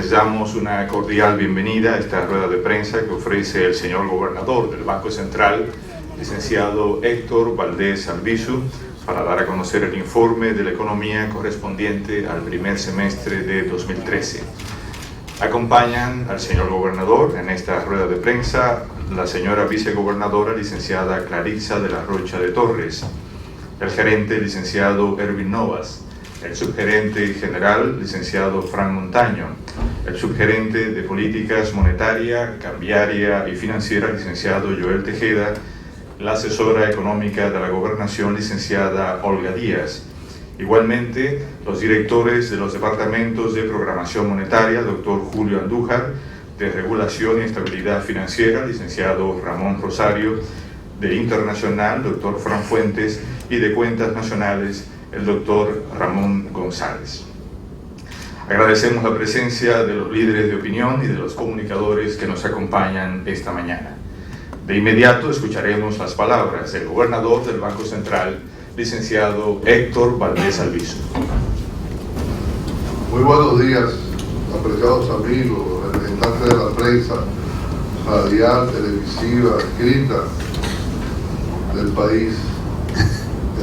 Les damos una cordial bienvenida a esta rueda de prensa que ofrece el señor gobernador del Banco Central, licenciado Héctor Valdés Albizu, para dar a conocer el informe de la economía correspondiente al primer semestre de 2013. Acompañan al señor gobernador en esta rueda de prensa la señora vicegobernadora licenciada Clarissa de la Rocha de Torres, el gerente licenciado Erwin Novas, el subgerente general licenciado Fran Montaño, el subgerente de políticas monetaria, cambiaria y financiera licenciado Joel Tejeda, la asesora económica de la gobernación licenciada Olga Díaz. Igualmente, los directores de los departamentos de programación monetaria, doctor Julio Andújar, de regulación y estabilidad financiera, licenciado Ramón Rosario, de internacional, doctor Fran Fuentes, y de cuentas nacionales, el doctor Ramón González. Agradecemos la presencia de los líderes de opinión y de los comunicadores que nos acompañan esta mañana. De inmediato escucharemos las palabras del gobernador del Banco Central, licenciado Héctor Valdés Albizu. Muy buenos días, apreciados amigos, representantes de la prensa radial, televisiva, escrita del país.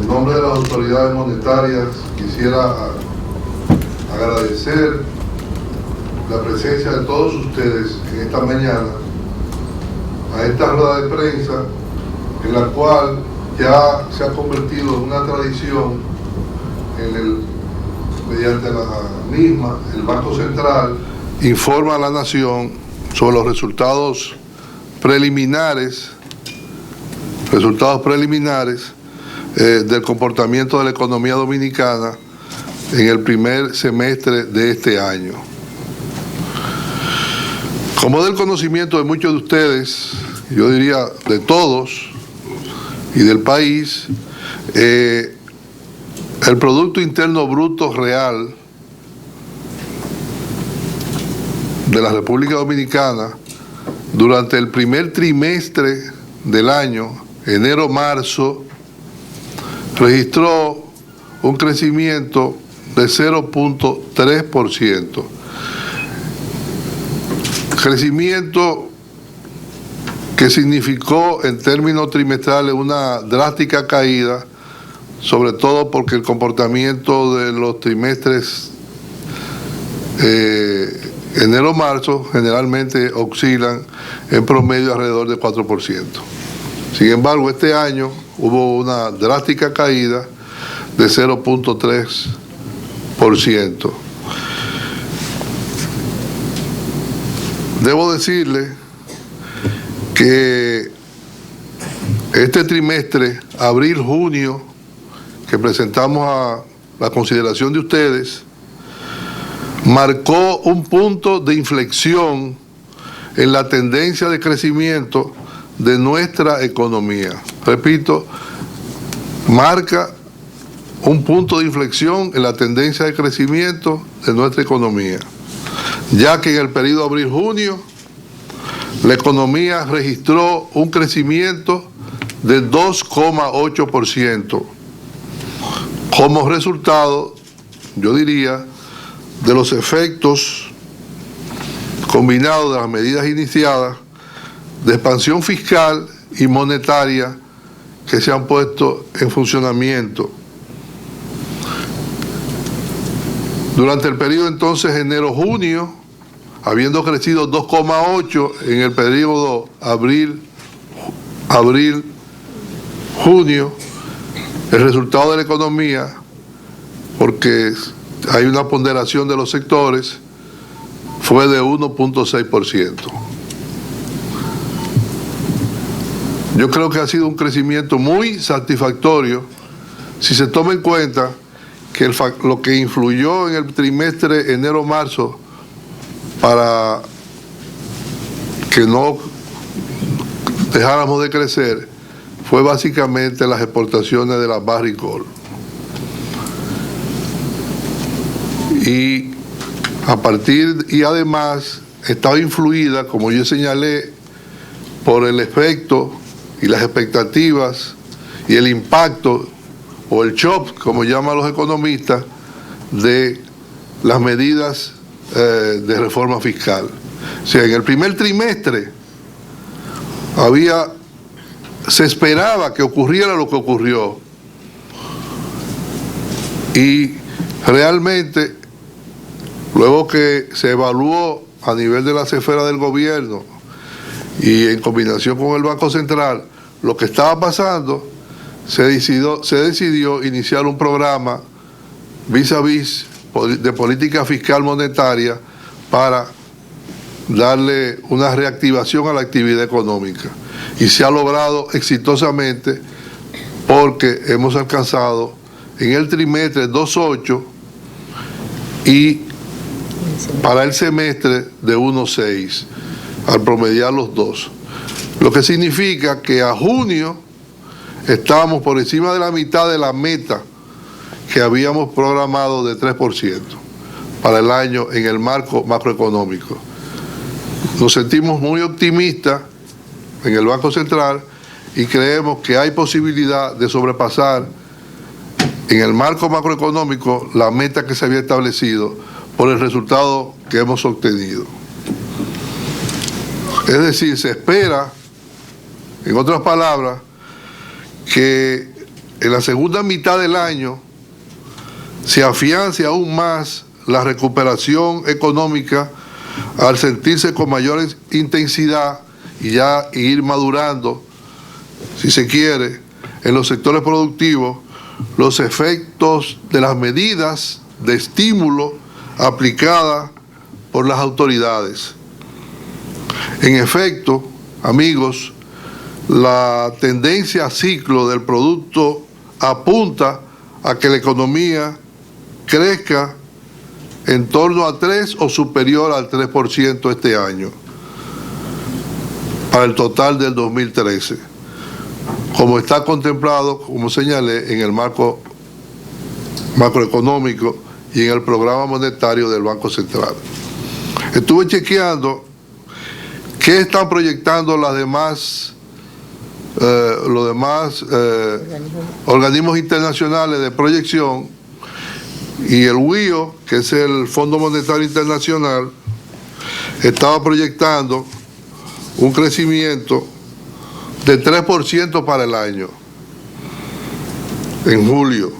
En nombre de las autoridades monetarias quisiera agradecer la presencia de todos ustedes en esta mañana a esta rueda de prensa en la cual ya se ha convertido en una tradición mediante la misma, el Banco Central informa a la Nación sobre los resultados preliminares del comportamiento de la economía dominicana en el primer semestre de este año. Como del conocimiento de muchos de ustedes, yo diría de todos y del país, el Producto Interno Bruto Real de la República Dominicana durante el primer trimestre del año, enero-marzo, registró un crecimiento de 0.3%. Crecimiento que significó en términos trimestrales una drástica caída, sobre todo porque el comportamiento de los trimestres enero-marzo generalmente oscilan en promedio alrededor de 4%. Sin embargo, este año hubo una drástica caída de 0.3%. Debo decirle que este trimestre, abril-junio, que presentamos a la consideración de ustedes, marcó un punto de inflexión en la tendencia de crecimiento de nuestra economía. Repito, marca un punto de inflexión en la tendencia de crecimiento de nuestra economía, ya que en el periodo abril-junio la economía registró un crecimiento de 2,8% como resultado, yo diría, de los efectos combinados de las medidas iniciadas de expansión fiscal y monetaria que se han puesto en funcionamiento. Durante el periodo entonces enero-junio, habiendo crecido 2,8% en el periodo abril-junio, el resultado de la economía, porque hay una ponderación de los sectores, fue de 1.6%. Yo creo que ha sido un crecimiento muy satisfactorio si se toma en cuenta que lo que influyó en el trimestre enero-marzo para que no dejáramos de crecer fue básicamente las exportaciones de la Barrick Gold. Y además estaba influida, como yo señalé, por el efecto y las expectativas y el impacto o el shock, como llaman los economistas, de las medidas de reforma fiscal. O sea, en el primer trimestre se esperaba que ocurriera lo que ocurrió, y realmente luego que se evaluó a nivel de las esferas del gobierno y en combinación con el Banco Central lo que estaba pasando, se decidió iniciar un programa vis a vis de política fiscal monetaria para darle una reactivación a la actividad económica, y se ha logrado exitosamente porque hemos alcanzado en el trimestre 2.8 y para el semestre de 1.6 al promediar los dos, lo que significa que a junio estamos por encima de la mitad de la meta que habíamos programado de 3% para el año en el marco macroeconómico. Nos sentimos muy optimistas en el Banco Central y creemos que hay posibilidad de sobrepasar en el marco macroeconómico la meta que se había establecido por el resultado que hemos obtenido. Es decir, se espera, en otras palabras, que en la segunda mitad del año se afiance aún más la recuperación económica al sentirse con mayor intensidad y ya ir madurando, si se quiere, en los sectores productivos, los efectos de las medidas de estímulo aplicadas por las autoridades. En efecto, amigos, la tendencia a ciclo del producto apunta a que la economía crezca en torno a 3 o superior al 3% este año, para el total del 2013, como está contemplado, como señalé, en el marco macroeconómico y en el programa monetario del Banco Central. Estuve chequeando qué están proyectando los demás organismos internacionales de proyección, y el WIO, que es el Fondo Monetario Internacional, estaba proyectando un crecimiento de 3% para el año, en julio,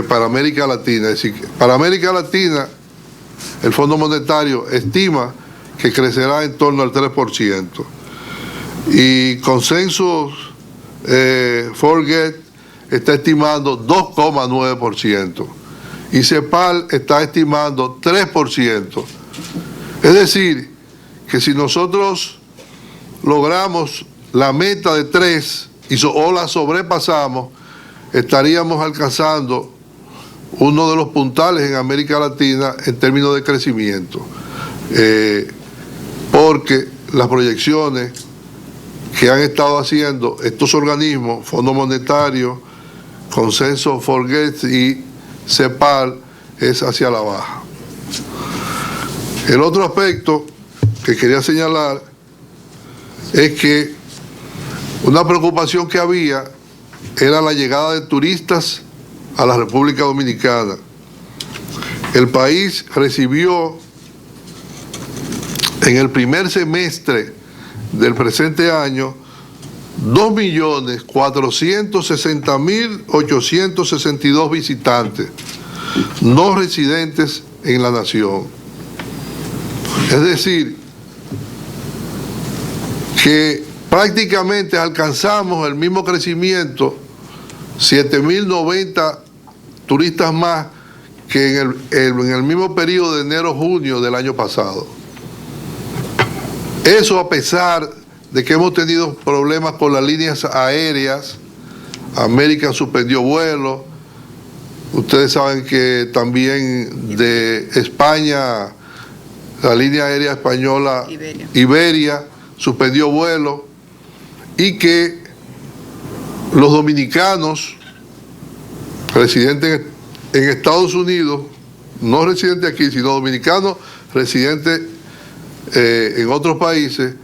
para América Latina. Es decir, para América Latina, el Fondo Monetario estima que crecerá en torno al 3%. Y Consensus Forget está estimando 2,9%. Y CEPAL está estimando 3%. Es decir, que si nosotros logramos la meta de 3 o la sobrepasamos, estaríamos alcanzando uno de los puntales en América Latina en términos de crecimiento, porque las proyecciones que han estado haciendo estos organismos, Fondo Monetario, Consensus Forget y CEPAL, es hacia la baja. El otro aspecto que quería señalar es que una preocupación que había era la llegada de turistas a la República Dominicana. El país recibió en el primer semestre del presente año 2.460.862 visitantes no residentes en la nación. Es decir, que prácticamente alcanzamos el mismo crecimiento, 7.090 turistas más que en el mismo periodo de enero-junio del año pasado. Eso a pesar de que hemos tenido problemas con las líneas aéreas. América suspendió vuelos. Ustedes saben que también de España, la línea aérea española Iberia suspendió vuelos, y que los dominicanos residentes en Estados Unidos, no residentes aquí, sino dominicanos residentes en otros países,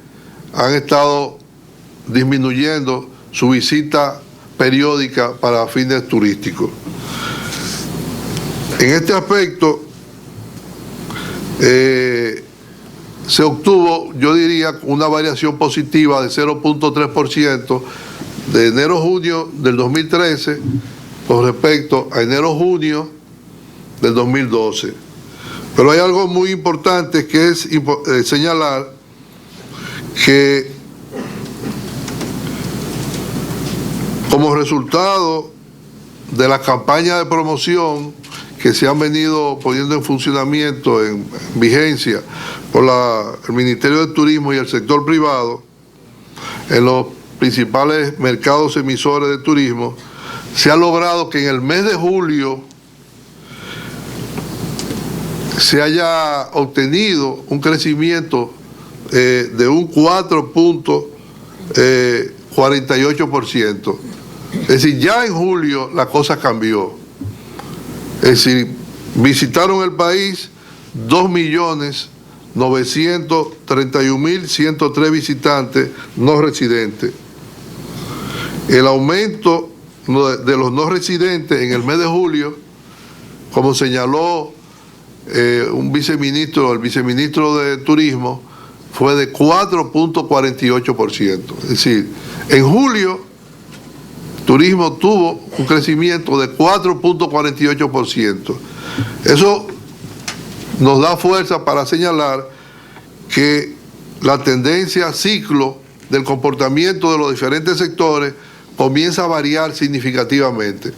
han estado disminuyendo su visita periódica para fines turísticos. En este aspecto, se obtuvo, yo diría, una variación positiva de 0.3% de enero-junio del 2013 con respecto a enero-junio del 2012. Pero hay algo muy importante que es señalar, que como resultado de las campañas de promoción que se han venido poniendo en funcionamiento, en vigencia, por el Ministerio de Turismo y el sector privado, en los principales mercados emisores de turismo, se ha logrado que en el mes de julio se haya obtenido un crecimiento de un 4.48%. Es decir, ya en julio la cosa cambió. Es decir, visitaron el país 2.931.103 visitantes no residentes. El aumento de los no residentes en el mes de julio, como señaló el viceministro de Turismo, fue de 4.48%. Es decir, en julio, turismo tuvo un crecimiento de 4.48%. Eso nos da fuerza para señalar que la tendencia ciclo del comportamiento de los diferentes sectores comienza a variar significativamente.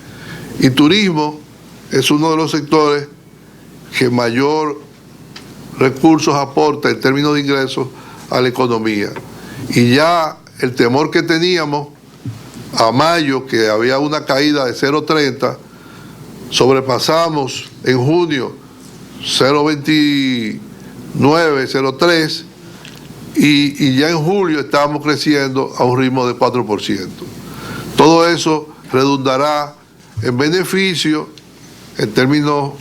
Y turismo es uno de los sectores que mayor recursos aporta en términos de ingresos a la economía. Y ya el temor que teníamos a mayo, que había una caída de 0.30, sobrepasamos en junio 0.29, 0.3, y ya en julio estábamos creciendo a un ritmo de 4%. Todo eso redundará en beneficio, en términos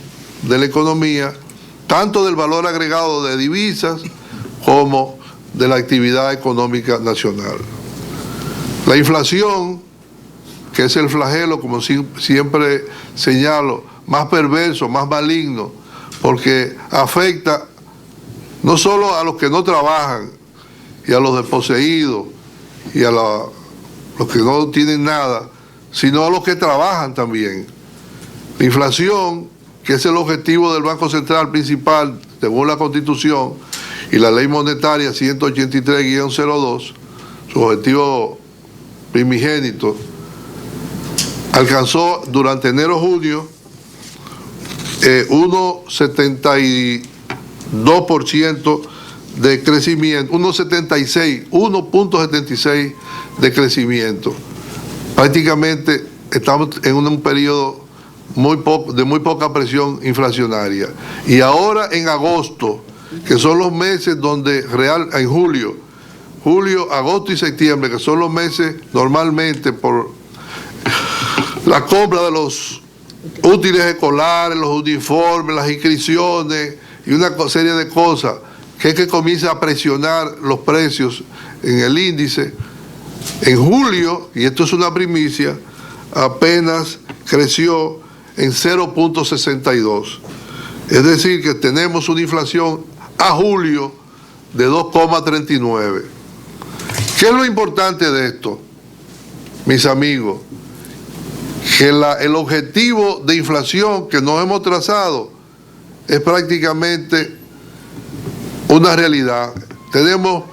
de la economía, tanto del valor agregado de divisas como de la actividad económica nacional. La inflación, que es el flagelo, como siempre señalo, más perverso, más maligno, porque afecta no solo a los que no trabajan y a los desposeídos y a los que no tienen nada, sino a los que trabajan también. La inflación, que es el objetivo del Banco Central principal, según la Constitución y la Ley Monetaria 183-02, su objetivo primigénito, alcanzó durante enero-junio 1.72% de crecimiento, 1.76 de crecimiento. Prácticamente estamos en un periodo de muy poca presión inflacionaria. Y ahora en agosto, que son los meses donde en julio, agosto y septiembre, que son los meses normalmente por la compra de los útiles escolares, los uniformes, las inscripciones y una serie de cosas, que comienza a presionar los precios en el índice. En julio, y esto es una primicia, apenas creció en 0.62. Es decir, que tenemos una inflación a julio de 2.39. ¿Qué es lo importante de esto, mis amigos? Que el objetivo de inflación que nos hemos trazado es prácticamente una realidad. Tenemos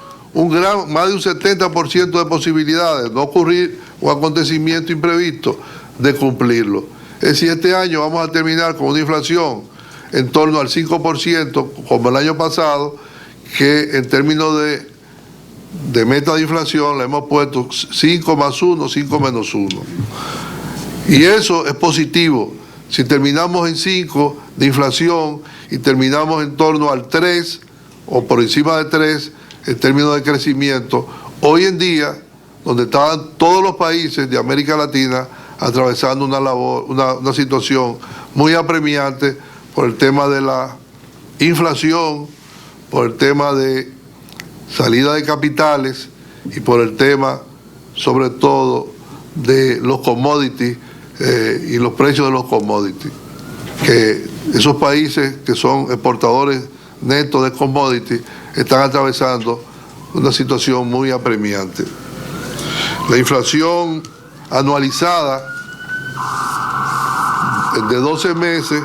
más de un 70% de posibilidades de no ocurrir un acontecimiento imprevisto de cumplirlo. Es decir, este año vamos a terminar con una inflación en torno al 5%, como el año pasado, que en términos de meta de inflación le hemos puesto 5 más 1, 5 menos 1. Y eso es positivo. Si terminamos en 5 de inflación y terminamos en torno al 3 o por encima de 3 en términos de crecimiento, hoy en día, donde estaban todos los países de América Latina atravesando una situación muy apremiante por el tema de la inflación, por el tema de salida de capitales y por el tema, sobre todo, de los commodities y los precios de los commodities. Que esos países que son exportadores netos de commodity están atravesando una situación muy apremiante. La inflación anualizada de 12 meses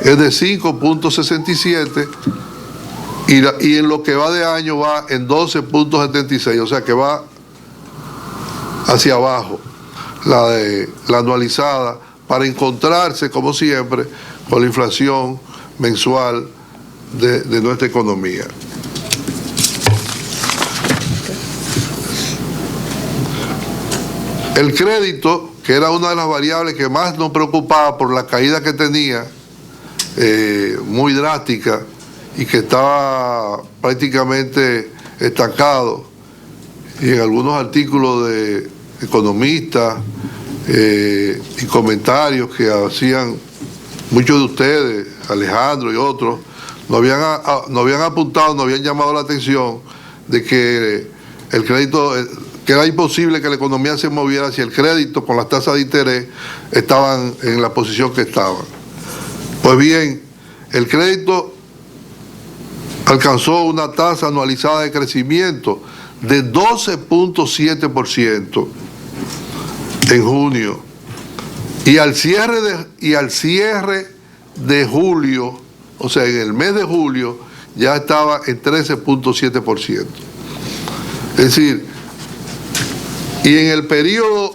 es de 5.67 y en lo que va de año va en 12.76, o sea que va hacia abajo la anualizada, para encontrarse, como siempre, con la inflación mensual de nuestra economía. El crédito, que era una de las variables que más nos preocupaba por la caída que tenía, muy drástica, y que estaba prácticamente estancado, y en algunos artículos de economistas y comentarios que hacían muchos de ustedes, Alejandro y otros, nos habían apuntado, nos habían llamado la atención de que el crédito, que era imposible que la economía se moviera si el crédito con las tasas de interés estaban en la posición que estaban. Pues bien, el crédito alcanzó una tasa anualizada de crecimiento de 12.7% en junio, y al cierre de julio, o sea, en el mes de julio, ya estaba en 13.7%. Es decir, y en el periodo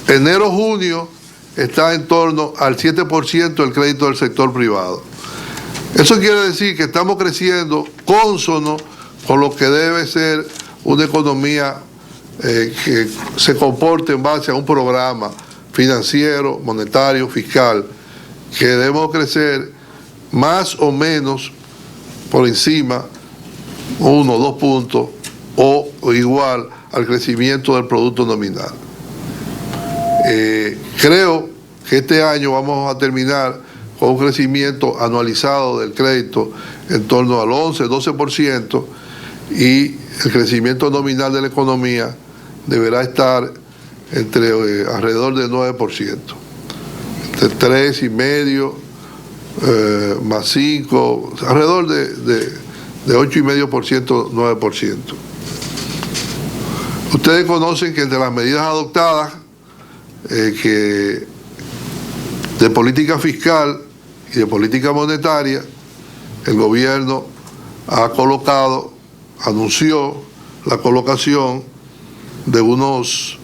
enero-junio está en torno al 7% del crédito del sector privado. Eso quiere decir que estamos creciendo cónsono con lo que debe ser una economía que se comporte en base a un programa financiero, monetario, fiscal, que debemos crecer más o menos por encima, 1 o 2 puntos, o igual al crecimiento del producto nominal. Creo que este año vamos a terminar con un crecimiento anualizado del crédito en torno al 11-12%, y el crecimiento nominal de la economía deberá estar entre alrededor del 9%, entre 3,5 más 5, alrededor de 8,5%, 9%. Ustedes conocen que entre las medidas adoptadas de política fiscal y de política monetaria, el gobierno anunció la colocación de unos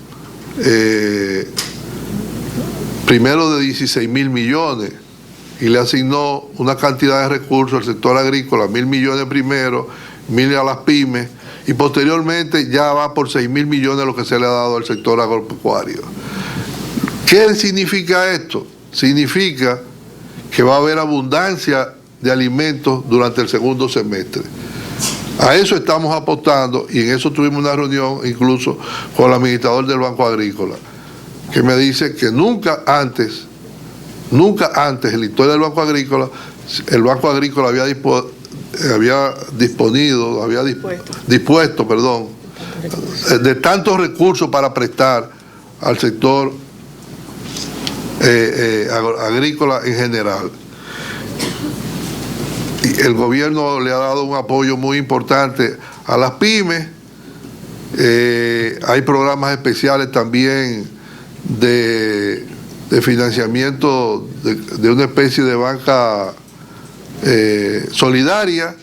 primero de 16,000 millones, y le asignó una cantidad de recursos al sector agrícola, 1,000 millones primero, 1,000 a las pymes, y posteriormente ya va por 6,000 millones lo que se le ha dado al sector agropecuario. ¿Qué significa esto? Significa que va a haber abundancia de alimentos durante el segundo semestre. A eso estamos apostando, y en eso tuvimos una reunión incluso con el administrador del Banco Agrícola, que me dice que nunca antes en la historia del Banco Agrícola, el Banco Agrícola había dispuesto de tantos recursos para prestar al sector agrícola en general. Y el gobierno le ha dado un apoyo muy importante a las pymes. Hay programas especiales también de financiamiento de una especie de banca solidaria,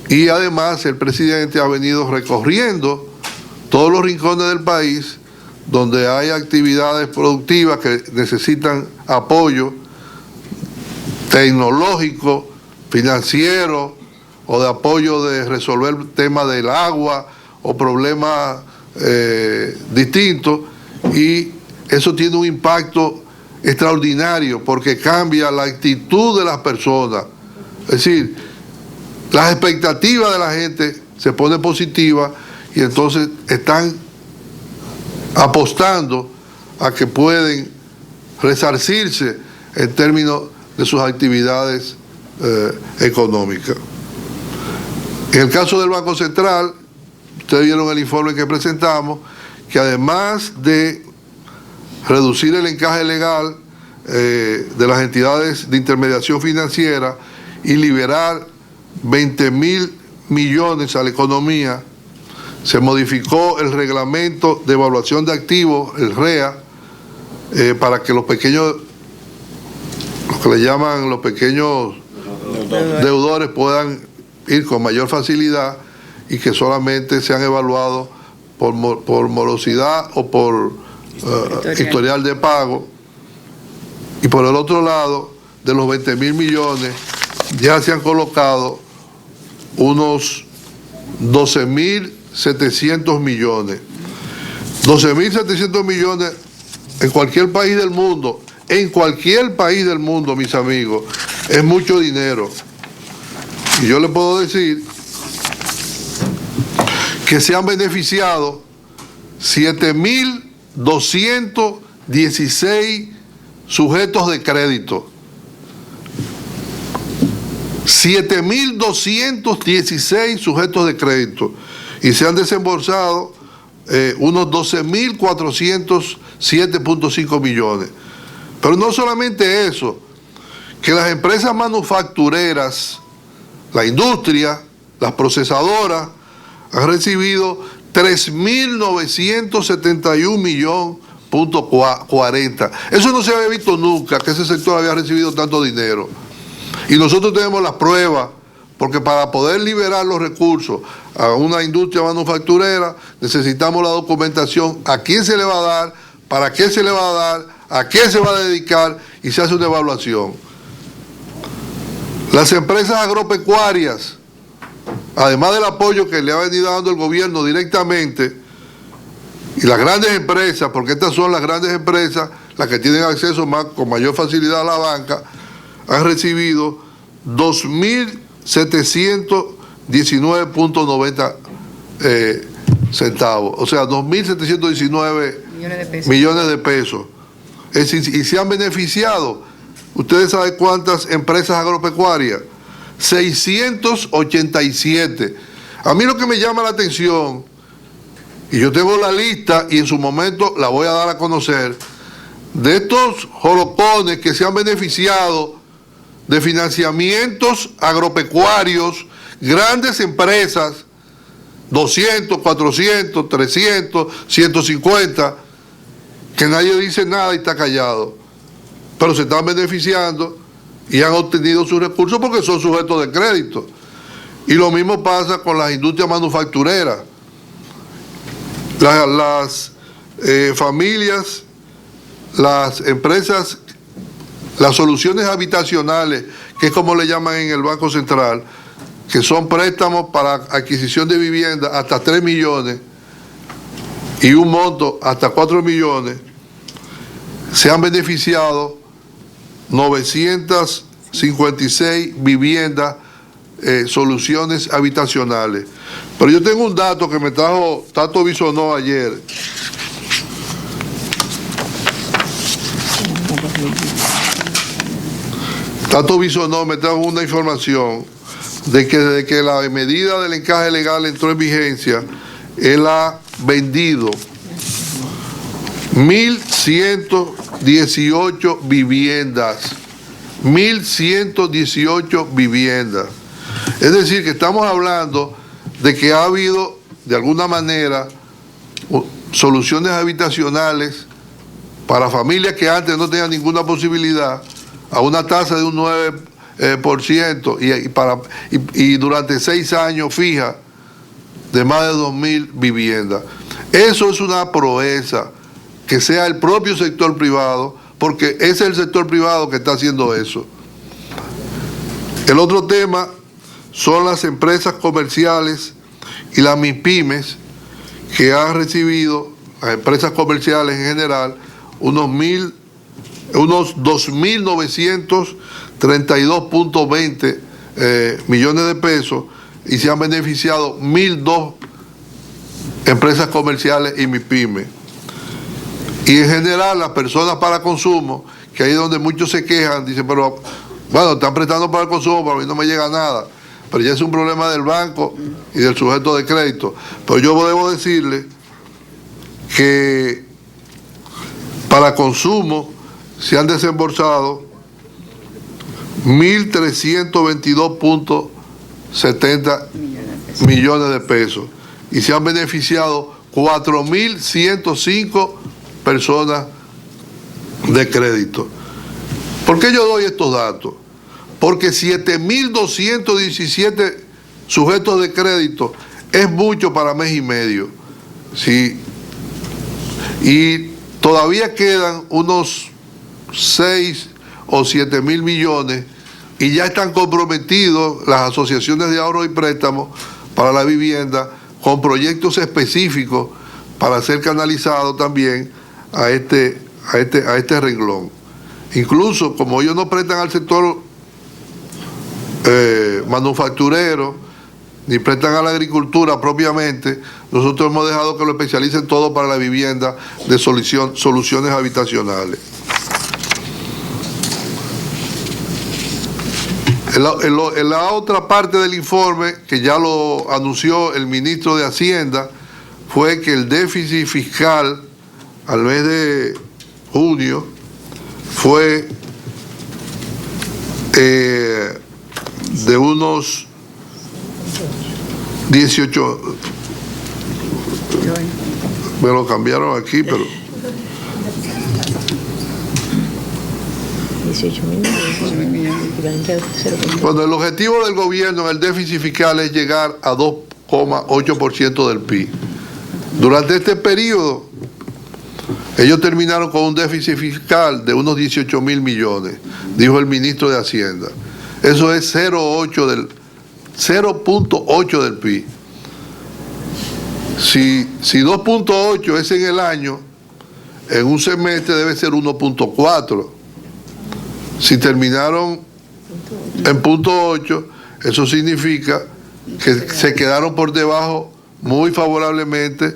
y además el presidente ha venido recorriendo todos los rincones del país donde hay actividades productivas que necesitan apoyo tecnológico, financiero, o de apoyo de resolver temas del agua o problemas distintos, y eso tiene un impacto extraordinario porque cambia la actitud de las personas. Es decir, las expectativas de la gente se ponen positivas, y entonces están apostando a que pueden resarcirse en términos de sus actividades económicas. En el caso del Banco Central, ustedes vieron el informe que presentamos, que además de reducir el encaje legal de las entidades de intermediación financiera y liberar 20.000 millones a la economía, se modificó el reglamento de evaluación de activos, el REA, para que los pequeños, lo que le llaman los pequeños deudores puedan ir con mayor facilidad y que solamente sean evaluados por morosidad o por historial de pago. Y por el otro lado, de los 20.000 millones, ya se han colocado unos 12.700 millones. 12.700 millones en cualquier país del mundo, mis amigos, es mucho dinero. Y yo le puedo decir que se han beneficiado 7.216 sujetos de crédito. 7.216 sujetos de crédito. Y se han desembolsado unos 12.407.5 millones. Pero no solamente eso, que las empresas manufactureras, la industria, las procesadoras, han recibido 3.971 millones. .40. Eso no se había visto nunca, que ese sector había recibido tanto dinero. Y nosotros tenemos las pruebas, porque para poder liberar los recursos a una industria manufacturera necesitamos la documentación, a quién se le va a dar, para qué se le va a dar, a qué se va a dedicar, y se hace una evaluación. Las empresas agropecuarias, además del apoyo que le ha venido dando el gobierno directamente, y las grandes empresas, porque estas son las grandes empresas, las que tienen acceso con mayor facilidad a la banca, han recibido 2.719.90 centavos, o sea, 2.719 millones de pesos. Es decir, y se han beneficiado, ¿ustedes saben cuántas empresas agropecuarias? 687. A mí lo que me llama la atención, y yo tengo la lista y en su momento la voy a dar a conocer, de estos joropones que se han beneficiado de financiamientos agropecuarios, grandes empresas, 200, 400, 300, 150, que nadie dice nada y está callado, pero se están beneficiando y han obtenido sus recursos porque son sujetos de crédito. Y lo mismo pasa con las industrias manufactureras. Las familias, las empresas, las soluciones habitacionales, que es como le llaman en el Banco Central, que son préstamos para adquisición de vivienda hasta 3 millones y un monto hasta 4 millones, se han beneficiado 956 viviendas, soluciones habitacionales. Pero yo tengo un dato que me trajo Tato Bisonó ayer. Tato Bisonó me trajo una información de que desde que la medida del encaje legal entró en vigencia, él ha vendido 1.118 viviendas. 1.118 viviendas. Es decir, que estamos hablando de que ha habido, de alguna manera, soluciones habitacionales para familias que antes no tenían ninguna posibilidad, a una tasa de un 9% y durante 6 años fija de más de 2.000 viviendas. Eso es una proeza, que sea el propio sector privado, porque es el sector privado que está haciendo eso. El otro tema son las empresas comerciales y las MIPYMES, que han recibido, las empresas comerciales en general, unos 2.932.20 millones de pesos, y se han beneficiado 1.002 empresas comerciales y MIPYMES. Y en general las personas para consumo, que ahí es donde muchos se quejan, dicen, pero bueno, están prestando para el consumo, pero a mí no me llega nada. Pero ya es un problema del banco y del sujeto de crédito. Pero yo debo decirle que para consumo se han desembolsado 1.322.70 millones de pesos y se han beneficiado 4.105 personas de crédito. ¿Por qué yo doy estos datos? Porque 7.217 sujetos de crédito es mucho para mes y medio. ¿Sí? Y todavía quedan unos 6 o 7.000 millones y ya están comprometidos las asociaciones de ahorro y préstamos para la vivienda con proyectos específicos para ser canalizados también a este renglón. Incluso como ellos no prestan al sector manufacturero ni prestan a la agricultura propiamente, nosotros hemos dejado que lo especialicen todo para la vivienda de soluciones habitacionales. En la otra parte del informe, que ya lo anunció el ministro de Hacienda, fue que el déficit fiscal al mes de junio fue de unos 18, me lo cambiaron aquí, pero 18.000 millones. Bueno, el objetivo del gobierno en el déficit fiscal es llegar a 2,8% del PIB. Durante este periodo, ellos terminaron con un déficit fiscal de unos 18.000 millones, dijo el ministro de Hacienda. Eso es 0.8 del PIB. Si 2.8 es en el año, en un semestre debe ser 1.4. Si terminaron en 0.8, eso significa que se quedaron por debajo muy favorablemente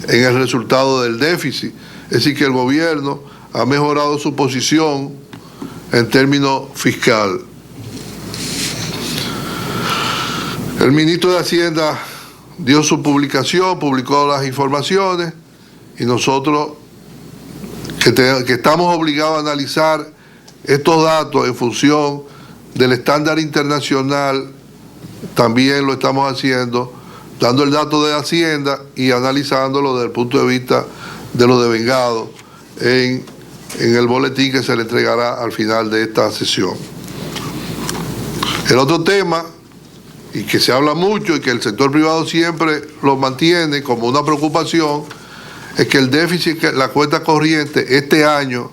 en el resultado del déficit. Es decir, que el gobierno ha mejorado su posición en términos fiscal. El ministro de Hacienda dio su publicación, publicó las informaciones y nosotros que estamos obligados a analizar estos datos en función del estándar internacional, también lo estamos haciendo, dando el dato de Hacienda y analizándolo desde el punto de vista de lo devengado en el boletín que se le entregará al final de esta sesión. El otro tema, y que se habla mucho y que el sector privado siempre lo mantiene como una preocupación, es que el déficit, la cuenta corriente este año,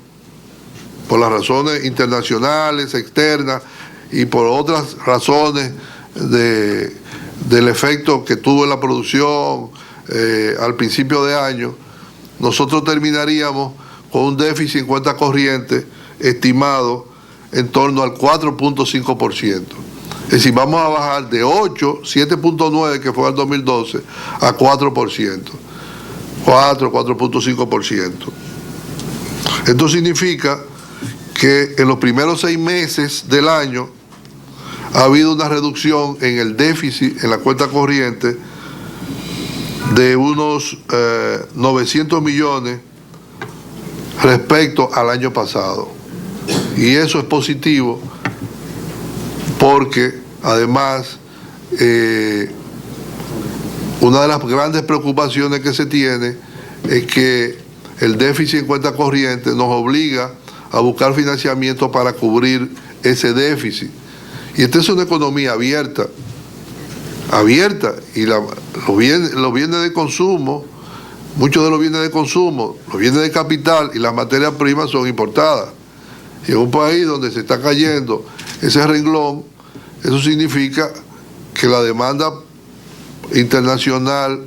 por las razones internacionales, externas y por otras razones del efecto que tuvo en la producción al principio de año, nosotros terminaríamos con un déficit en cuenta corriente estimado en torno al 4.5%. Es decir, vamos a bajar de 7.9 que fue en el 2012, a 4%. 4.5%. Esto significa que en los primeros 6 meses del año ha habido una reducción en el déficit en la cuenta corriente de unos 900 millones respecto al año pasado. Y eso es positivo porque además una de las grandes preocupaciones que se tiene es que el déficit en cuenta corriente nos obliga a buscar financiamiento para cubrir ese déficit. Y esta es una economía abierta, y los bienes de consumo, muchos de los bienes de consumo, los bienes de capital y las materias primas son importadas. Y en un país donde se está cayendo ese renglón, eso significa que la demanda internacional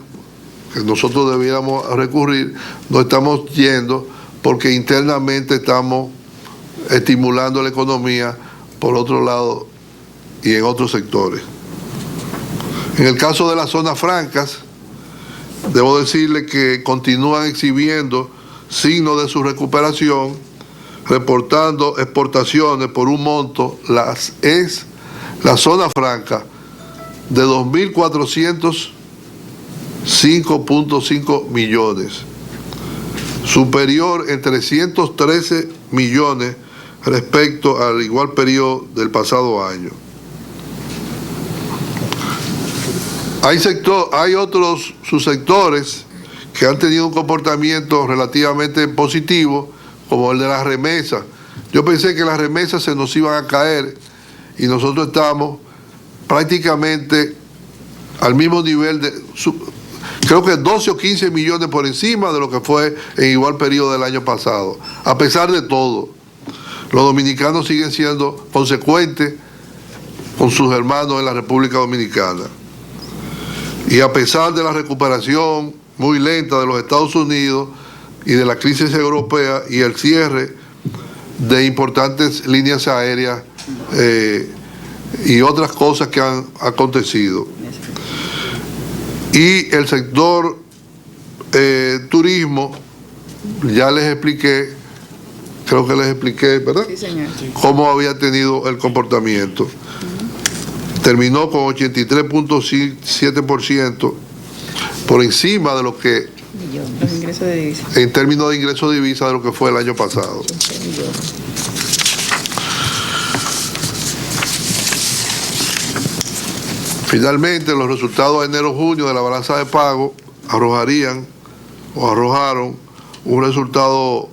que nosotros debiéramos recurrir, no estamos yendo porque internamente estamos estimulando la economía por otro lado y en otros sectores. En el caso de las zonas francas, debo decirle que continúan exhibiendo signos de su recuperación, reportando exportaciones por un monto, la zona franca, de 2.405.5 millones, superior en 313 millones respecto al igual periodo del pasado año. Hay otros subsectores que han tenido un comportamiento relativamente positivo, como el de las remesas. Yo pensé que las remesas se nos iban a caer y nosotros estamos prácticamente al mismo nivel creo que 12 o 15 millones por encima de lo que fue en igual periodo del año pasado. A pesar de todo, los dominicanos siguen siendo consecuentes con sus hermanos en la República Dominicana. Y a pesar de la recuperación muy lenta de los Estados Unidos y de la crisis europea y el cierre de importantes líneas aéreas y otras cosas que han acontecido. Y el sector turismo, ya les expliqué, creo que les expliqué, ¿verdad? Sí, señor. Cómo había tenido el comportamiento. Terminó con 83.7% por encima de lo que, Los ingresos de divisa. en términos de ingresos de divisa, de lo que fue el año pasado. 15 millones. Finalmente, los resultados de enero-junio de la balanza de pago arrojaron un resultado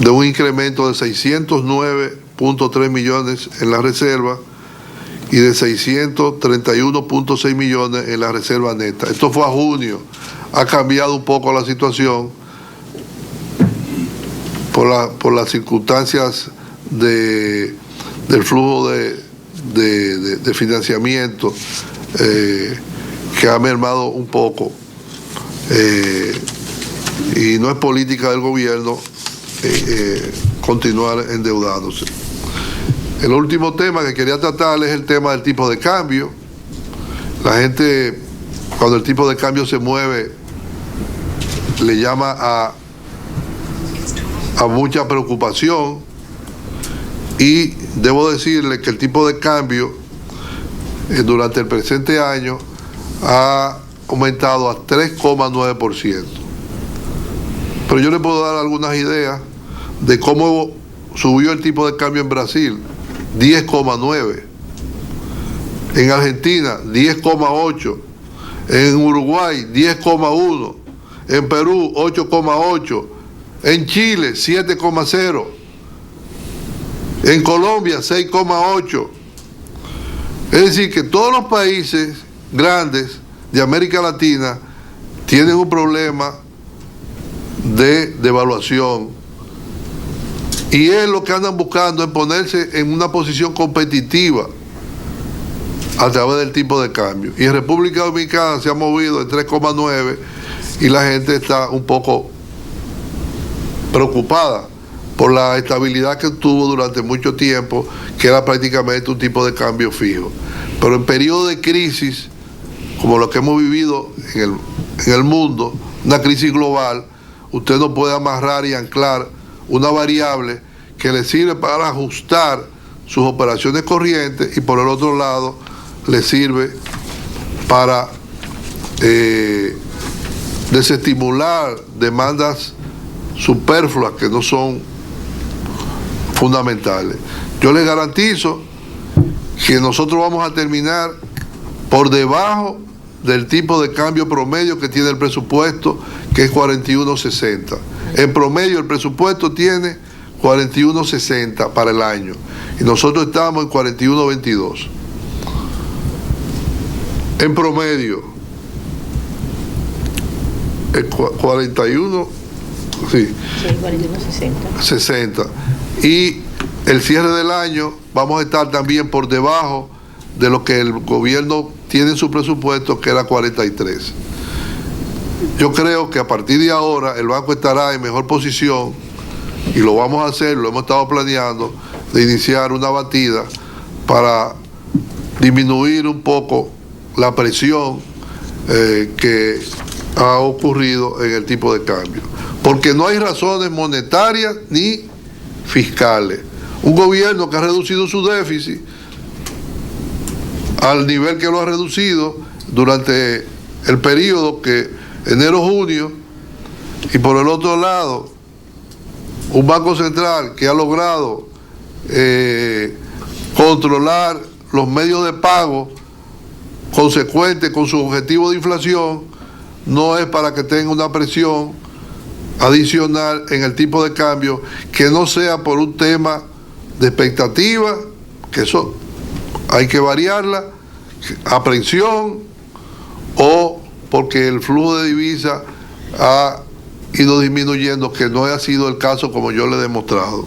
de un incremento de 609.3 millones en la reserva y de 631.6 millones en la reserva neta. Esto fue a junio. Ha cambiado un poco la situación por las circunstancias del flujo de financiamiento que ha mermado un poco. Y no es política del gobierno continuar endeudándose. El último tema que quería tratar es el tema del tipo de cambio. La gente, cuando el tipo de cambio se mueve, le llama a mucha preocupación, y debo decirle que el tipo de cambio durante el presente año ha aumentado a 3,9%. Pero yo le puedo dar algunas ideas de cómo subió el tipo de cambio en Brasil, 10,9%. En Argentina, 10,8%. En Uruguay, 10,1%. En Perú, 8,8%. En Chile, 7,0%. En Colombia, 6,8%. Es decir, que todos los países grandes de América Latina tienen un problema de devaluación. Y es lo que andan buscando, es ponerse en una posición competitiva a través del tipo de cambio. Y en República Dominicana se ha movido en 3,9% y la gente está un poco preocupada por la estabilidad que tuvo durante mucho tiempo, que era prácticamente un tipo de cambio fijo. Pero en periodos de crisis, como lo que hemos vivido en el mundo, una crisis global, usted no puede amarrar y anclar una variable que le sirve para ajustar sus operaciones corrientes y por el otro lado le sirve para desestimular demandas superfluas que no son fundamentales. Yo les garantizo que nosotros vamos a terminar por debajo del tipo de cambio promedio que tiene el presupuesto, que es 41.60. En promedio el presupuesto tiene 41.60 para el año y nosotros estamos en 41.22. En promedio, el 41, sí, 41.60. Y el cierre del año vamos a estar también por debajo de lo que el gobierno tiene en su presupuesto, que era 43. Yo creo que a partir de ahora el banco estará en mejor posición, y lo vamos a hacer, lo hemos estado planeando, de iniciar una batida para disminuir un poco la presión que ha ocurrido en el tipo de cambio. Porque no hay razones monetarias ni fiscales. Un gobierno que ha reducido su déficit al nivel que lo ha reducido durante el periodo que enero-junio, y por el otro lado un Banco Central que ha logrado controlar los medios de pago consecuentes con su objetivo de inflación, no es para que tenga una presión adicional en el tipo de cambio que no sea por un tema de expectativa, que eso hay que variarla, aprehensión, o porque el flujo de divisa ha ido disminuyendo, que no ha sido el caso como yo le he demostrado.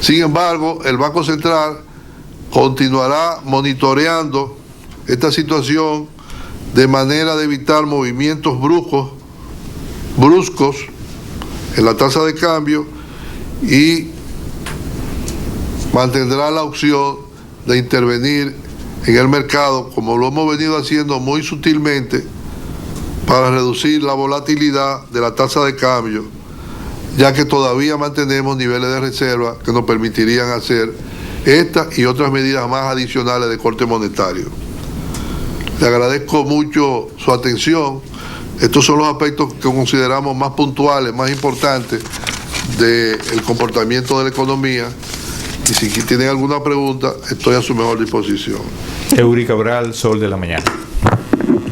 Sin embargo, el Banco Central continuará monitoreando esta situación de manera de evitar movimientos bruscos en la tasa de cambio, y mantendrá la opción de intervenir en el mercado, como lo hemos venido haciendo muy sutilmente, para reducir la volatilidad de la tasa de cambio, ya que todavía mantenemos niveles de reserva que nos permitirían hacer estas y otras medidas más adicionales de corte monetario. Le agradezco mucho su atención. Estos son los aspectos que consideramos más puntuales, más importantes del comportamiento de la economía. Y si tienen alguna pregunta, estoy a su mejor disposición. Eury Cabral, Sol de la Mañana.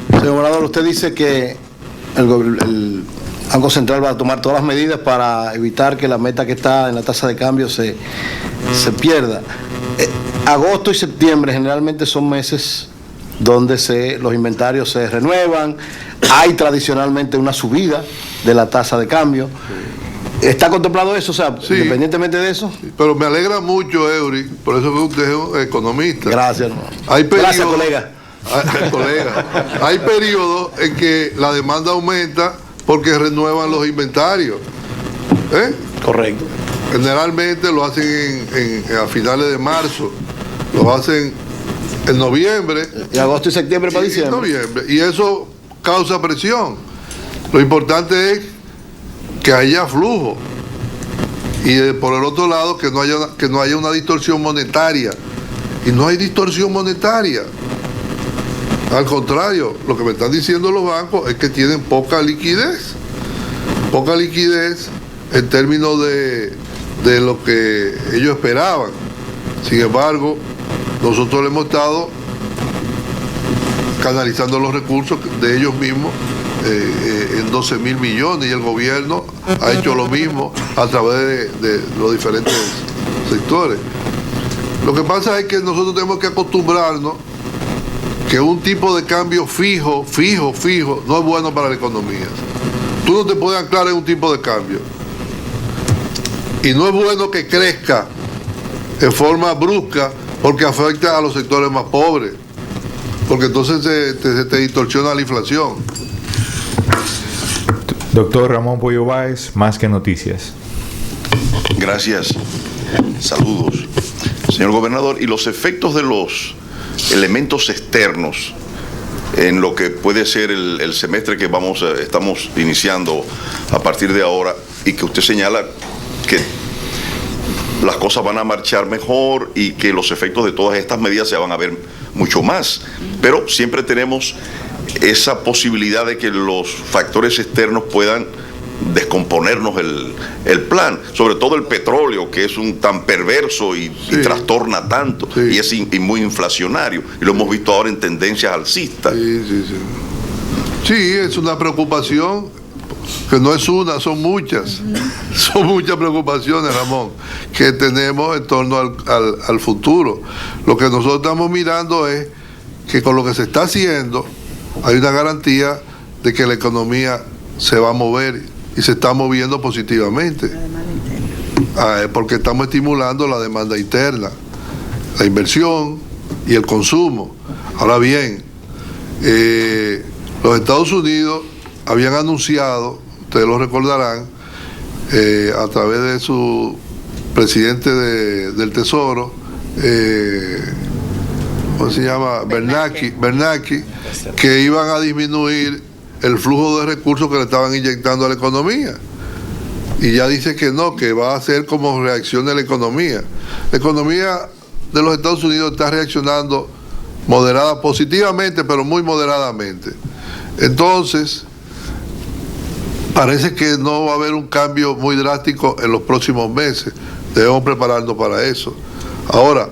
Señor gobernador, usted dice que el Banco Central va a tomar todas las medidas para evitar que la meta que está en la tasa de cambio se pierda. Agosto y septiembre generalmente son meses donde los inventarios se renuevan, hay tradicionalmente una subida de la tasa de cambio. ¿Está contemplado eso? O sea, sí, independientemente de eso. Pero me alegra mucho, Eury, por eso que usted es un economista. Gracias, hermano. Gracias, colega. Hay periodos en que la demanda aumenta porque renuevan los inventarios. Correcto. Generalmente lo hacen a finales de marzo, lo hacen en noviembre. Y agosto y septiembre para diciembre. Y eso causa presión. Lo importante es que haya flujo. Y por el otro lado, que no haya una distorsión monetaria. Y no hay distorsión monetaria. Al contrario, lo que me están diciendo los bancos es que tienen poca liquidez. Poca liquidez en términos de lo que ellos esperaban. Sin embargo, nosotros le hemos estado canalizando los recursos de ellos mismos en 12.000 millones, y el gobierno ha hecho lo mismo a través de los diferentes sectores. Lo que pasa es que nosotros tenemos que acostumbrarnos que un tipo de cambio fijo no es bueno para la economía. Tú no te puedes anclar en un tipo de cambio, y no es bueno que crezca en forma brusca, porque afecta a los sectores más pobres, porque entonces se te distorsiona la inflación. Doctor Ramón Pollo Báez, Más que Noticias. Gracias. Saludos. Señor gobernador, y los efectos de los elementos externos en lo que puede ser el semestre que estamos iniciando a partir de ahora, y que usted señala que las cosas van a marchar mejor y que los efectos de todas estas medidas se van a ver mucho más. Pero siempre tenemos esa posibilidad de que los factores externos puedan descomponernos el plan, sobre todo el petróleo, que es tan perverso y trastorna tanto, y es muy inflacionario, y lo hemos visto ahora en tendencias alcistas. Sí, es una preocupación, que no es una, son muchas. Son muchas preocupaciones, Ramón, que tenemos en torno al futuro. Lo que nosotros estamos mirando es que con lo que se está haciendo hay una garantía de que la economía se va a mover, y se está moviendo positivamente. La demanda interna. Porque estamos estimulando la demanda interna, la inversión y el consumo. Ahora bien, los Estados Unidos habían anunciado, ustedes lo recordarán, a través de su presidente del Tesoro, ¿cómo se llama? Bernanke, que iban a disminuir el flujo de recursos que le estaban inyectando a la economía. Y ya dice que no, que va a ser como reacción de la economía. La economía de los Estados Unidos está reaccionando positivamente, pero muy moderadamente. Entonces, parece que no va a haber un cambio muy drástico en los próximos meses. Debemos prepararnos para eso. Ahora,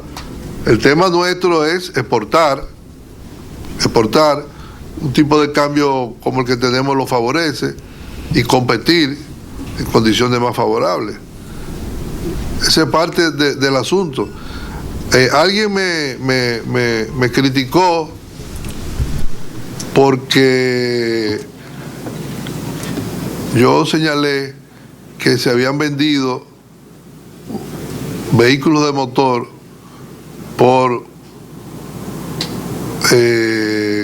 el tema nuestro es exportar. Un tipo de cambio como el que tenemos lo favorece, y competir en condiciones más favorables. Esa es parte del asunto. Alguien me criticó porque yo señalé que se habían vendido vehículos de motor por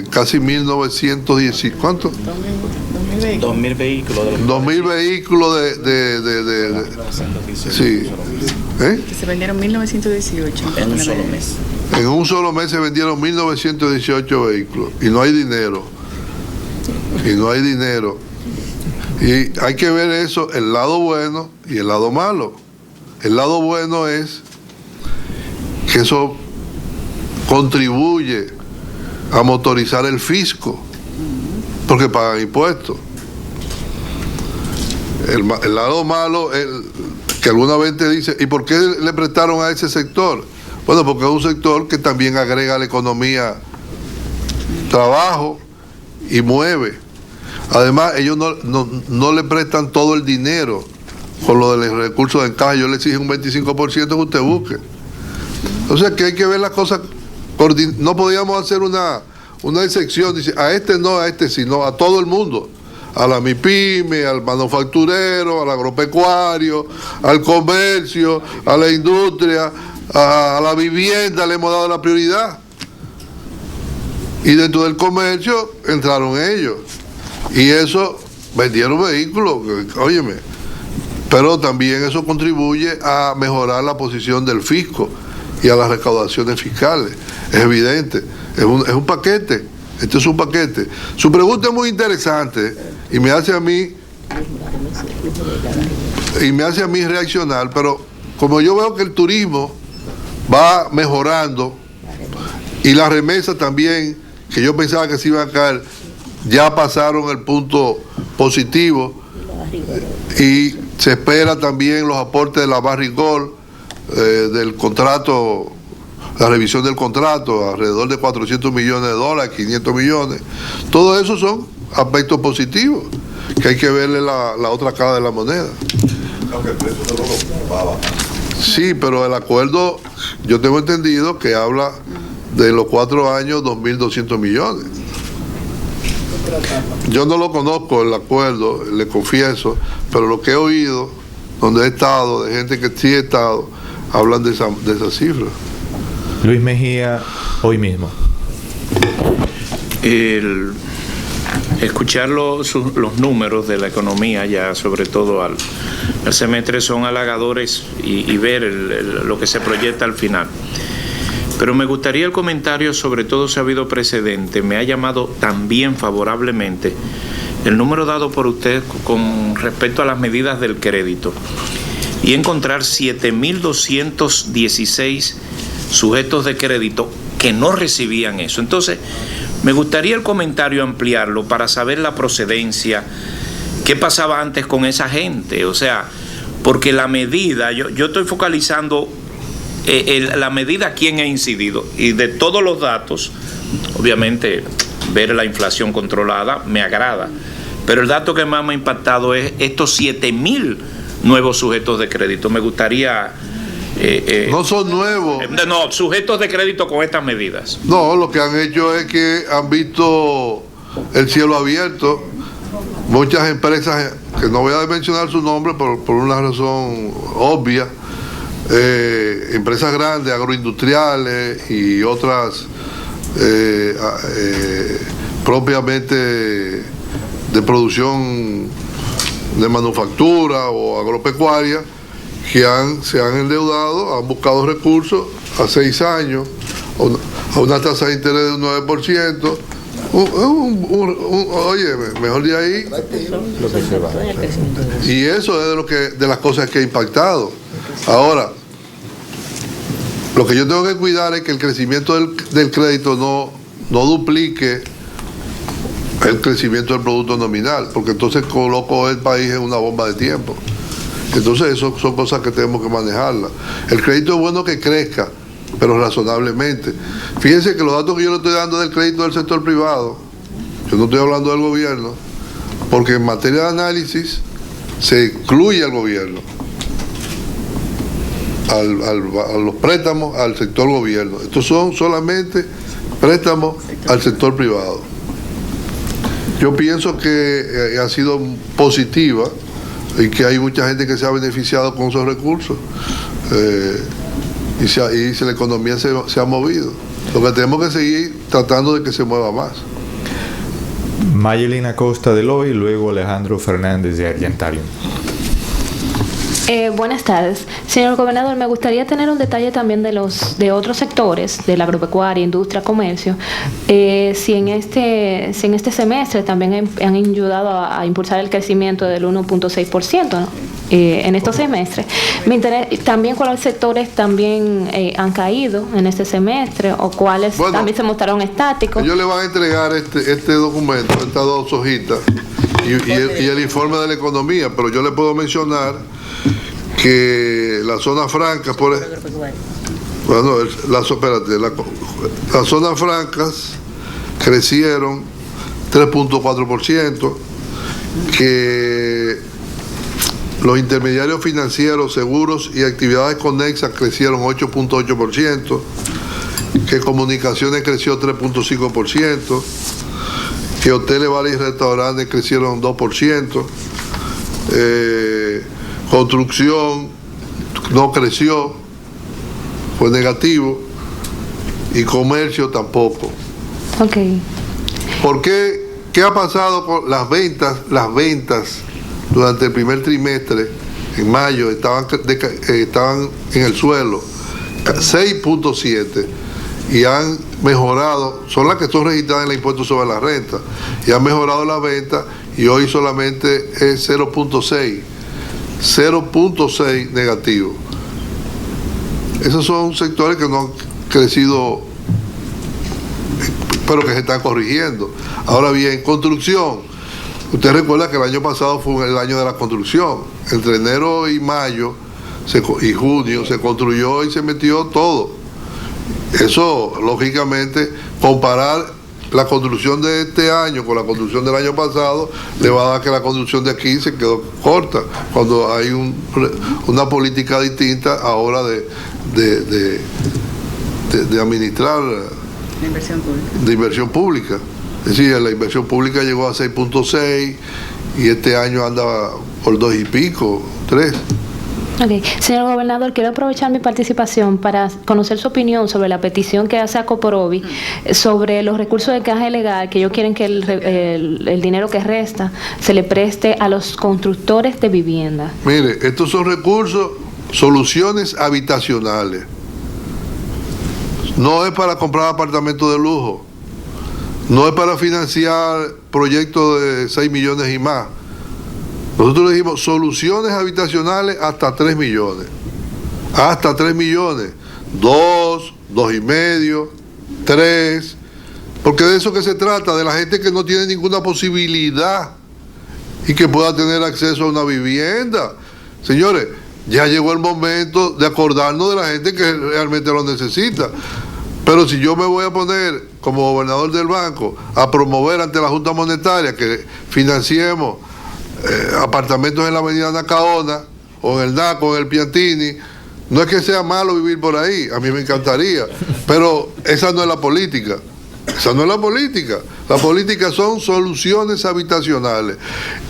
casi 1910, ¿cuánto? 2.000 vehículos. 2.000 vehículos sí. Que se vendieron 1.918. En un solo mes. En un solo mes se vendieron 1.918 vehículos y no hay dinero. Y hay que ver eso, el lado bueno y el lado malo. El lado bueno es que eso contribuye a motorizar el fisco, porque pagan impuestos. El lado malo es que alguna vez te dice, ¿y por qué le prestaron a ese sector? Bueno, porque es un sector que también agrega a la economía trabajo y mueve. Además, ellos no le prestan todo el dinero con lo de los recursos de encaje. Yo le exijo un 25% que usted busque. O sea que hay que ver las cosas. No podíamos hacer una excepción, dice, a este no, a este sí, no, a todo el mundo. A la MIPYME, al manufacturero, al agropecuario, al comercio, a la industria, a la vivienda le hemos dado la prioridad. Y dentro del comercio entraron ellos. Y eso, vendieron vehículos, óyeme. Pero también eso contribuye a mejorar la posición del fisco y a las recaudaciones fiscales. Es evidente, es un paquete. Este es un paquete. Su pregunta es muy interesante y me hace a mí reaccionar, pero como yo veo que el turismo va mejorando y las remesas también, que yo pensaba que se iban a caer, ya pasaron el punto positivo, y se espera también los aportes de la Barrick-Gold, del contrato, la revisión del contrato, alrededor de $400 millones, 500 millones. Todo eso son aspectos positivos, que hay que verle la otra cara de la moneda. Aunque el precio del oro va a bajar. Sí, pero el acuerdo, yo tengo entendido que habla de los 4 años, 2.200 millones. Yo no lo conozco el acuerdo, le confieso, pero lo que he oído, donde he estado, de gente que sí he estado, hablan de esa cifra. Luis Mejía, hoy mismo. Escuchar los números de la economía, ya sobre todo al semestre, son halagadores, y ver lo que se proyecta al final. Pero me gustaría el comentario, sobre todo si ha habido precedente, me ha llamado también favorablemente el número dado por usted con respecto a las medidas del crédito, y encontrar 7.216 sujetos de crédito que no recibían eso. Entonces, me gustaría el comentario ampliarlo para saber la procedencia, qué pasaba antes con esa gente. O sea, porque la medida, yo estoy focalizando la medida, quién ha incidido, y de todos los datos, obviamente ver la inflación controlada me agrada, pero el dato que más me ha impactado es estos 7.000 nuevos sujetos de crédito. Me gustaría... no son nuevos. No, sujetos de crédito con estas medidas. No, lo que han hecho es que han visto el cielo abierto. Muchas empresas, que no voy a mencionar su nombre por una razón obvia, empresas grandes, agroindustriales y otras propiamente de producción de manufactura o agropecuaria, que se han endeudado, han buscado recursos a 6 años, a una tasa de interés de un 9%. Oye, mejor de ahí. Y eso es de las cosas que ha impactado. Ahora, lo que yo tengo que cuidar es que el crecimiento del crédito no duplique el crecimiento del producto nominal, porque entonces coloco el país en una bomba de tiempo. Entonces eso son cosas que tenemos que manejarlas. El crédito es bueno que crezca, pero razonablemente. Fíjense que los datos que yo le estoy dando del crédito del sector privado, yo no estoy hablando del gobierno, porque en materia de análisis se excluye al gobierno, a los préstamos al sector gobierno. Estos son solamente préstamos al sector privado. Yo pienso que ha sido positiva y que hay mucha gente que se ha beneficiado con esos recursos y la economía se ha movido. Lo que tenemos que seguir tratando de que se mueva más. Mayelin Acosta del Hoy y luego Alejandro Fernández de Argentarium. Buenas tardes. Señor gobernador, me gustaría tener un detalle también de otros sectores, de la agropecuaria, industria, comercio, si en este semestre también han ayudado a impulsar el crecimiento del 1.6%, ¿no? En estos semestres. Me interesa también cuáles sectores también han caído en este semestre o cuáles también se mostraron estáticos. Ellos le van a entregar este documento, estas 2 hojitas y el informe de la economía, pero yo le puedo mencionar que la zona franca, las zonas francas crecieron 3.4%, que los intermediarios financieros, seguros y actividades conexas crecieron 8.8%, que comunicaciones creció 3.5%, que hoteles, bares y restaurantes crecieron 2%, construcción no creció, fue negativo, y comercio tampoco. Okay. ¿Por qué? ¿Qué ha pasado con las ventas? Las ventas durante el primer trimestre, en mayo, estaban en el suelo, 6.7, y han mejorado, son las que son registradas en el impuesto sobre la renta, y han mejorado la venta, y hoy solamente es 0.6 negativo. Esos son sectores que no han crecido, pero que se están corrigiendo. Ahora bien, construcción. Usted recuerda que el año pasado fue el año de la construcción. Entre enero y mayo y junio se construyó y se metió todo. Eso, lógicamente, comparar la construcción de este año con la construcción del año pasado le va a dar que la construcción de aquí se quedó corta, cuando hay una política distinta ahora de administrar de inversión pública. Es decir, la inversión pública llegó a 6.6 y este año anda por 2 y pico, 3. Okay. Señor gobernador, quiero aprovechar mi participación para conocer su opinión sobre la petición que hace Acoporovi sobre los recursos de caja legal, que ellos quieren que el dinero que resta se le preste a los constructores de vivienda. Mire, estos son recursos, soluciones habitacionales. No es para comprar apartamentos de lujo, no es para financiar proyectos de 6 millones y más. Nosotros le dijimos soluciones habitacionales hasta 3 millones. Hasta 3 millones. 2, 2,5, 3. Porque de eso que se trata, de la gente que no tiene ninguna posibilidad y que pueda tener acceso a una vivienda. Señores, ya llegó el momento de acordarnos de la gente que realmente lo necesita. Pero si yo me voy a poner como gobernador del banco a promover ante la Junta Monetaria que financiemos apartamentos en la avenida Nacaona o en el Naco, o en el Piantini, no es que sea malo vivir por ahí, a mí me encantaría, pero esa no es la política. Esa no es la política. La política son soluciones habitacionales.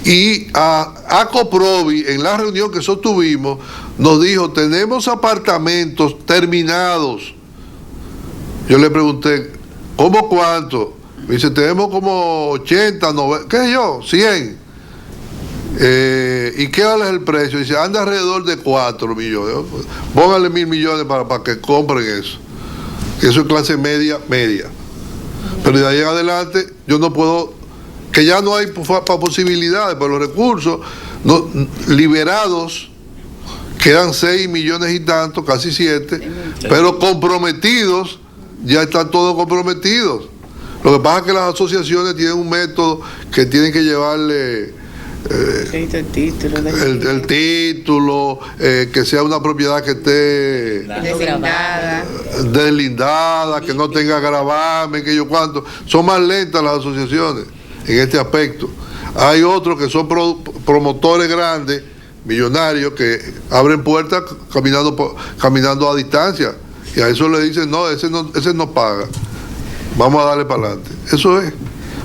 Y a Acoprovi, en la reunión que sostuvimos, nos dijo, tenemos apartamentos terminados. Yo le pregunté, ¿cómo cuánto? Me dice, tenemos como 80, 90, ¿qué sé yo? 100. ¿Y qué vale el precio? Dice, anda alrededor de 4 millones. Póngale 1.000 millones para que compren eso. Eso es clase media. Pero de ahí en adelante yo no puedo, que ya no hay posibilidades, pero los recursos no, liberados quedan 6 millones y tanto, casi 7, pero comprometidos, ya están todos comprometidos. Lo que pasa es que las asociaciones tienen un método que tienen que llevarle el título, que sea una propiedad que esté deslindada, que no tenga gravamen, que yo cuánto. Son más lentas las asociaciones en este aspecto. Hay otros que son promotores grandes, millonarios, que abren puertas caminando a distancia, y a eso le dicen, no, ese no paga, vamos a darle para adelante. Eso es.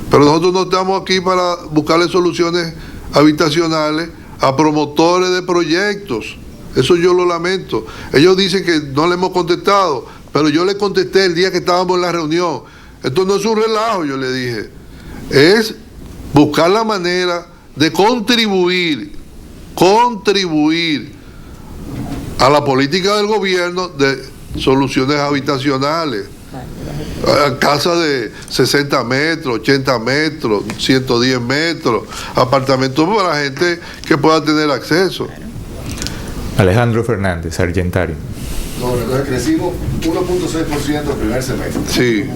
Pero nosotros no estamos aquí para buscarle soluciones habitacionales a promotores de proyectos. Eso yo lo lamento. Ellos dicen que no le hemos contestado, pero yo le contesté el día que estábamos en la reunión. Esto no es un relajo, yo le dije. Es buscar la manera de contribuir a la política del gobierno de soluciones habitacionales. Casas de 60 metros, 80 metros, 110 metros, apartamentos para la gente que pueda tener acceso. Alejandro Fernández, Argentario. No, entonces crecimos 1.6% el primer semestre. Sí. 1.6.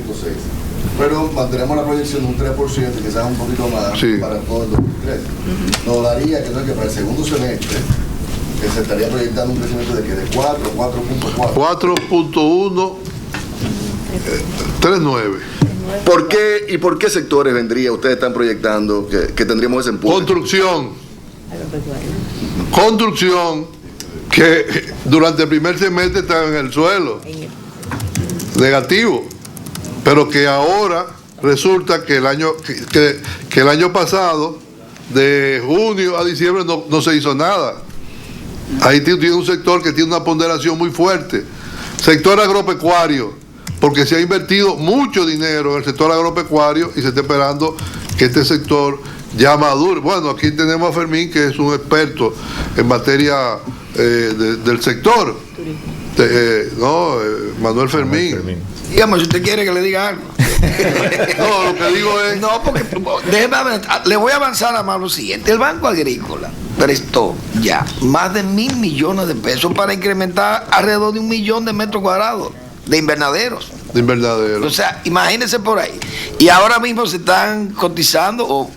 Pero mantenemos la proyección de un 3%, quizás un poquito más, sí, para todo el 2013. Nos daría que para el segundo semestre que se estaría proyectando un crecimiento de 4, 4.4. 4.1, 3.9. ¿Por qué sectores vendría, ustedes están proyectando que tendríamos ese empuje? Construcción, que durante el primer semestre estaba en el suelo, negativo, pero que ahora resulta que el año pasado, de junio a diciembre, no se hizo nada. Ahí tiene un sector que tiene una ponderación muy fuerte. Sector agropecuario, porque se ha invertido mucho dinero en el sector agropecuario y se está esperando que este sector ya madure. Bueno, aquí tenemos a Fermín, que es un experto en materia del sector. Manuel Fermín. Dígame si usted quiere que le diga algo. No, lo que digo es... No, porque le voy a avanzar a más lo siguiente. El Banco Agrícola prestó ya más de 1.000 millones de pesos para incrementar alrededor de 1 millón de metros cuadrados de invernaderos. O sea, imagínense por ahí. Y ahora mismo se están cotizando, o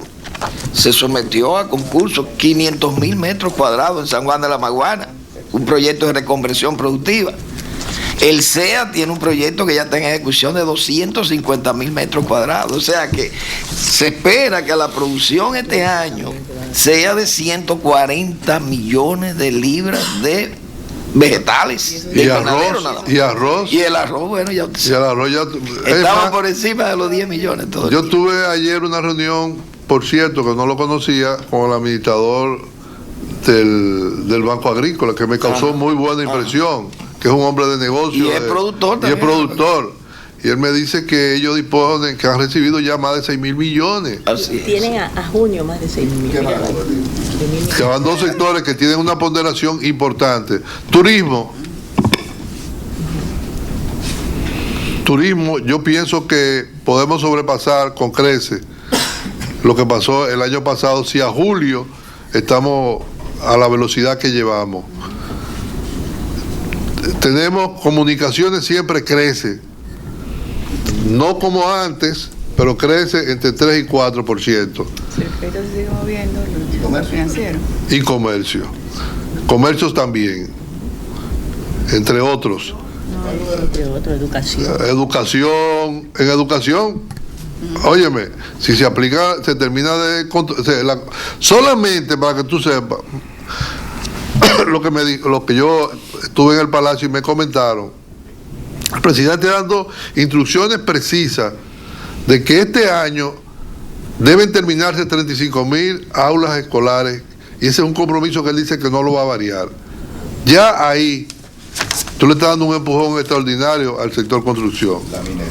se sometió a concurso 500.000 metros cuadrados en San Juan de la Maguana, un proyecto de reconversión productiva. El CEA tiene un proyecto que ya está en ejecución de 250.000 metros cuadrados. O sea que se espera que la producción este año sea de 140 millones de libras de vegetales. Y arroz. Y el arroz, bueno, ya estamos por encima de los 10 millones. Yo tuve ayer una reunión, por cierto, que no lo conocía, con el administrador del Banco Agrícola, que me causó muy buena impresión, que es un hombre de negocio. Y es productor también. Y es productor. Y él me dice que ellos disponen, que han recibido ya más de 6.000 millones. Así tienen a junio más de 6.000 millones. Que van dos sectores que tienen una ponderación importante. Turismo, yo pienso que podemos sobrepasar con creces lo que pasó el año pasado, si a julio estamos a la velocidad que llevamos. Tenemos comunicaciones, siempre crece, no como antes, pero crece entre 3 y 4%. Si el crédito se sigue moviendo, los financieros. Y comercio. Comercios también, entre otros. Educación. En educación, óyeme, si se aplica, se termina de... solamente para que tú sepas, lo que yo estuve en el Palacio y me comentaron, el presidente dando instrucciones precisas de que este año deben terminarse 35.000 aulas escolares, y ese es un compromiso que él dice que no lo va a variar. Ya ahí tú le estás dando un empujón extraordinario al sector construcción. La minería.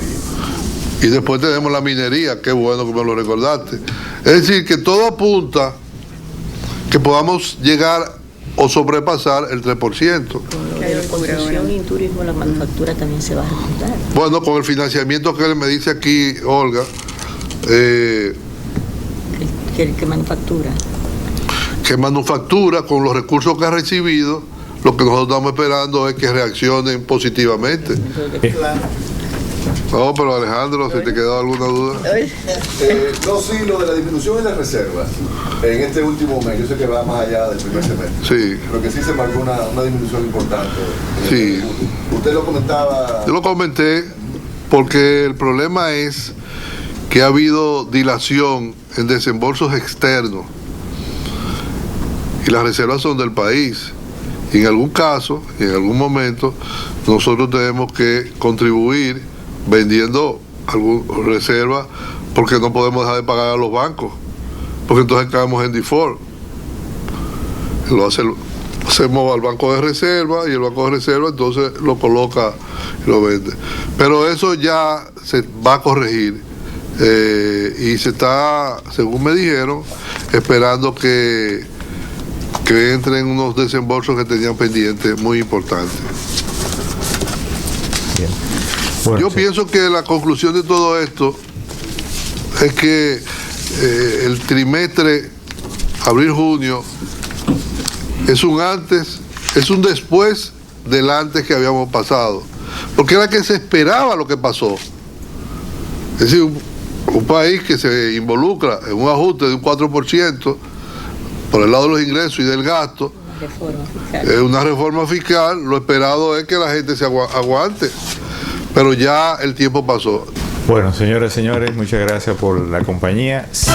Y después tenemos la minería, qué bueno que me lo recordaste. Es decir, que todo apunta que podamos llegar o sobrepasar el 3%. La construcción y turismo, la manufactura también se va a ejecutar. Bueno, con el financiamiento que él me dice aquí, Olga, ¿Qué manufactura? Que manufactura, con los recursos que ha recibido, lo que nosotros estamos esperando es que reaccionen positivamente. No, pero Alejandro, si te quedó alguna duda. No, sí, lo de la disminución en las reservas en este último mes, yo sé que va más allá del primer semestre. Sí. Pero que sí se marcó una disminución importante. Sí. Usted lo comentaba. Yo lo comenté porque el problema es que ha habido dilación en desembolsos externos y las reservas son del país. Y en algún caso, en algún momento, nosotros tenemos que contribuir vendiendo alguna reserva porque no podemos dejar de pagar a los bancos, porque entonces caemos en default. Hacemos al banco de reserva y el banco de reserva entonces lo coloca y lo vende. Pero eso ya se va a corregir y se está, según me dijeron, esperando que entren unos desembolsos que tenían pendientes muy importantes. Bien. Bueno, yo pienso que la conclusión de todo esto es que el trimestre abril-junio es un antes, es un después del antes que habíamos pasado, porque era que se esperaba lo que pasó. Es decir, un país que se involucra en un ajuste de un 4% por el lado de los ingresos y del gasto, es una reforma fiscal, lo esperado es que la gente se aguante, pero ya el tiempo pasó. Bueno, señoras y señores, muchas gracias por la compañía. Sí.